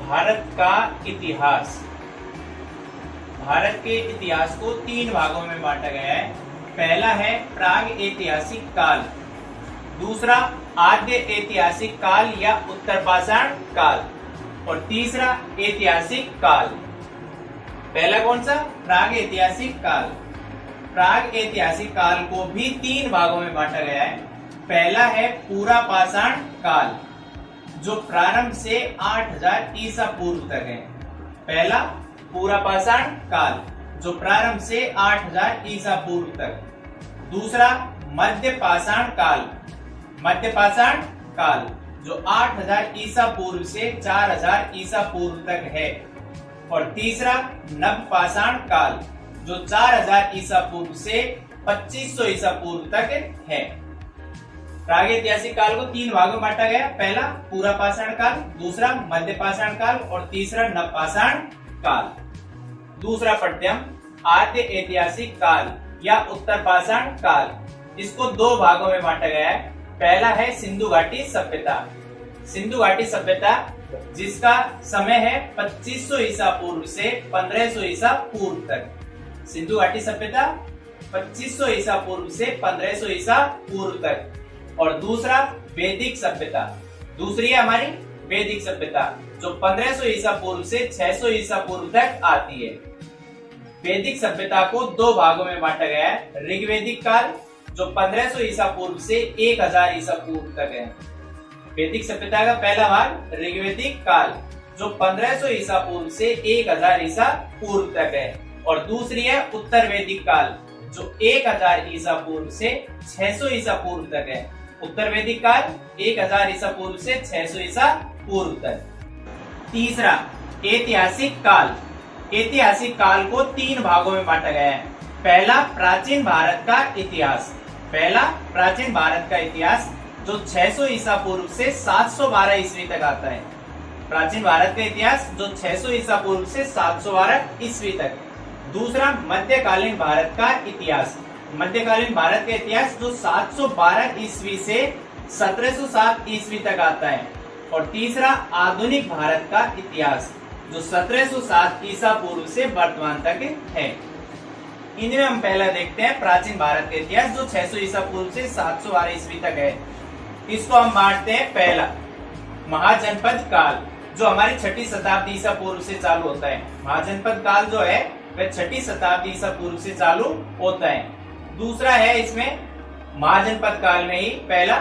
भारत का इतिहास। भारत के इतिहास को 3 भागों में बांटा गया है। पहला है प्राग ऐतिहासिक काल, दूसरा आद्य ऐतिहासिक काल या उत्तर पाषाण काल, और तीसरा ऐतिहासिक काल। पहला कौन सा? प्राग ऐतिहासिक काल। प्राग ऐतिहासिक काल को भी 3 भागों में बांटा गया है। पहला है पूरा पाषाण काल, जो प्रारंभ से 8000 ईसा पूर्व तक है। पहला पूरा पाषाण काल, जो प्रारंभ से 8000 ईसा पूर्व तक। दूसरा मध्य पाषाण काल, मध्य पाषाण काल, जो 8000 ईसा पूर्व से 4000 ईसा पूर्व तक है। और तीसरा नव पाषाण काल, जो 4000 ईसा पूर्व से 2500 ईसा पूर्व तक है। प्रागैतिहासिक काल को 3 भागों में बांटा गया। पहला पूरा पाषाण काल, दूसरा मध्य पाषाण काल और तीसरा नव पाषाण काल। दूसरा पढ़ते हम आद्य ऐतिहासिक काल या उत्तर पाषाण काल। इसको 2 भागों में बांटा गया है। पहला है सिंधु घाटी सभ्यता। सिंधु घाटी सभ्यता जिसका समय है 2500 ईसा पूर्व से 1500 ईसा पूर्व तक। सिंधु घाटी सभ्यता 2500 ईसा पूर्व से 1500 ईसा पूर्व तक। और दूसरा वैदिक सभ्यता, दूसरी है हमारी वैदिक सभ्यता, जो 1500 ईसा पूर्व से 600 ईसा पूर्व तक आती है। वैदिक सभ्यता को 2 भागों में बांटा गया है। ऋग्वैदिक काल, जो 1500 ईसा पूर्व से 1000 ईसा पूर्व तक है। वैदिक सभ्यता का पहला भाग ऋग्वैदिक काल, जो 1500 ईसा पूर्व से 1000 ईसा पूर्व तक है। और दूसरी है उत्तर वैदिक काल, जो 1000 ईसा पूर्व से 600 ईसा पूर्व तक है। उत्तर वैदिक काल 1000 ईसा पूर्व से 600 ईसा पूर्व तक। तीसरा ऐतिहासिक काल। ऐतिहासिक काल को 3 भागों में बांटा गया है। पहला प्राचीन भारत का इतिहास, पहला प्राचीन भारत का इतिहास, जो 600 ईसा पूर्व से 712 ईस्वी तक आता है। प्राचीन भारत का इतिहास जो 600 ईसा पूर्व से 712 ईस्वी तक। दूसरा मध्यकालीन भारत का इतिहास, मध्यकालीन भारत का इतिहास जो 712 ईस्वी से 1707 ईस्वी तक आता है। और तीसरा आधुनिक भारत का इतिहास, जो 1707 ईसा पूर्व से वर्तमान तक है। इनमें हम पहला देखते हैं प्राचीन भारत का इतिहास, जो 600 ईसा पूर्व से 712 ईस्वी तक है। इसको हम बांटते हैं। पहला महाजनपद काल, जो हमारी 6ठी शताब्दी ईसा पूर्व से चालू होता है। महाजनपद काल जो है वह 6ठी शताब्दी ईसा पूर्व से चालू होता है। दूसरा है इसमें महाजनपद काल में ही पहला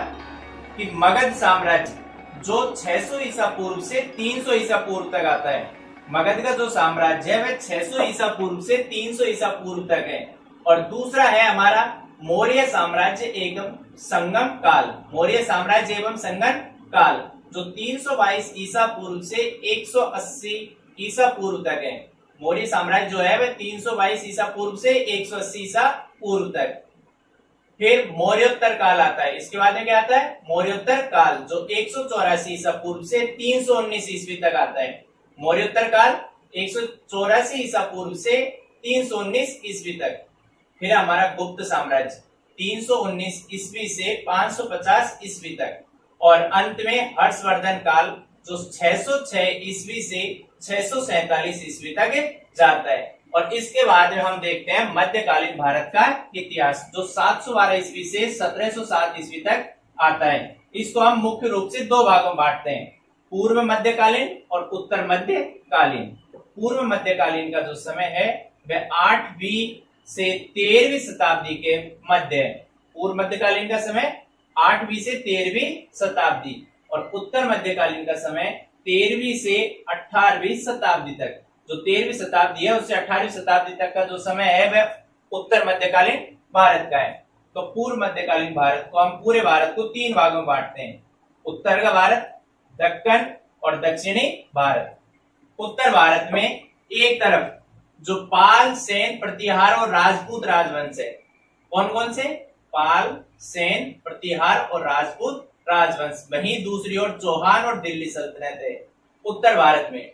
कि मगध साम्राज्य, जो 600 ईसा पूर्व से 300 ईसा पूर्व तक आता है। मगध का जो साम्राज्य है वह 600 ईसा पूर्व से 300 ईसा पूर्व तक है। और दूसरा है हमारा मौर्य साम्राज्य एवं संगम काल, मौर्य साम्राज्य एवं संगम काल, जो 322 ईसा पूर्व से 180 ईसा पूर्व तक है। मौर्य साम्राज्य जो है वह 322 ईसा पूर्व से 180 ईसा पूर्व तक। फिर मौर्योत्तर काल आता है। इसके बाद में क्या आता है? मौर्योत्तर काल, जो 184 ईसा पूर्व से 319 ईस्वी तक आता है। मौर्योत्तर काल 184 ईसा पूर्व से 319 ईस्वी तक। फिर हमारा गुप्त साम्राज्य 319 ईस्वी से 550 ईस्वी तक। और अंत में हर्षवर्धन काल, जो 606 ईस्वी से 647 ईस्वी तक जाता है। और इसके बाद में हम देखते हैं मध्यकालीन भारत का इतिहास, जो 712 ईस्वी से 1707 ईस्वी तक आता है। इसको हम मुख्य रूप से 2 भागों में बांटते हैं, पूर्व मध्यकालीन और उत्तर मध्यकालीन। पूर्व मध्यकालीन का जो समय है वह 8वीं से 13वीं शताब्दी के मध्य है। पूर्व मध्यकालीन का समय 8वीं से 13वीं शताब्दी। और उत्तर मध्यकालीन का समय 13वीं से 18वीं शताब्दी तक। जो 13वीं शताब्दी है उससे 18वीं शताब्दी तक का जो समय है वह उत्तर मध्यकालीन भारत का है। तो पूर्व मध्यकालीन भारत को हम पूरे भारत को 3 भागों में बांटते हैं, उत्तर का भारत, दक्कन और दक्षिणी भारत। उत्तर भारत में एक तरफ जो पाल, सेन, प्रतिहार और राजपूत राजवंश है। कौन कौन से? पाल, सेन, प्रतिहार और राजपूत राजवंश। वहीं दूसरी ओर चौहान और दिल्ली सल्तनत है उत्तर भारत में।